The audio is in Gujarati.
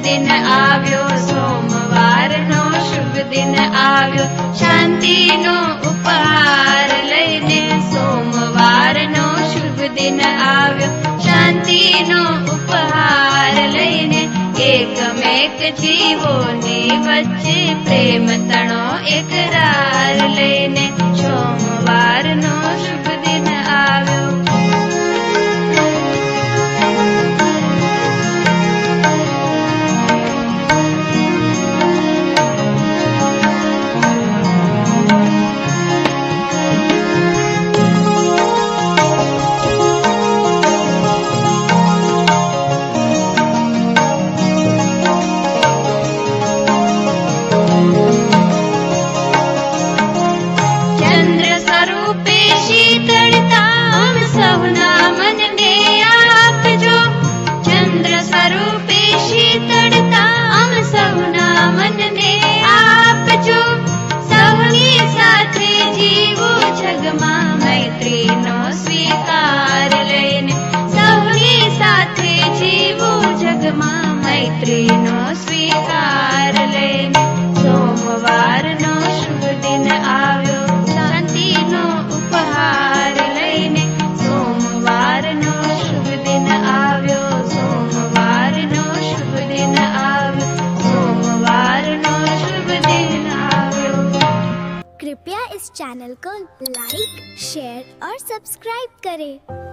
दिन આવ્યો, સોમવારનો શુભ दिन આવ્યો, શાંતિનો ઉપહાર લઈને. સોમવારનો શુભ दिन આવ્યો, શાંતિનો ઉપહાર લઈને. એકમેક જીવોની વચ્ચે પ્રેમ તણો એકરાર લઈને. સોમવારનો શુભ दिन આવ્યો. મૈત્રીનો સ્વીકાર લઈને. સોમવારનો શુભ दिन આવ્યો, શાંતિનો ઉપહાર લઈને. સોમવારનો શુભ दिन આવ્યો, સોમવારનો શુભ दिन આવ્યો, સોમવારનો શુભ दिन આવ્યો. कृपया इस चैनल को लाइक, शेयर और सब्सक्राइब करें।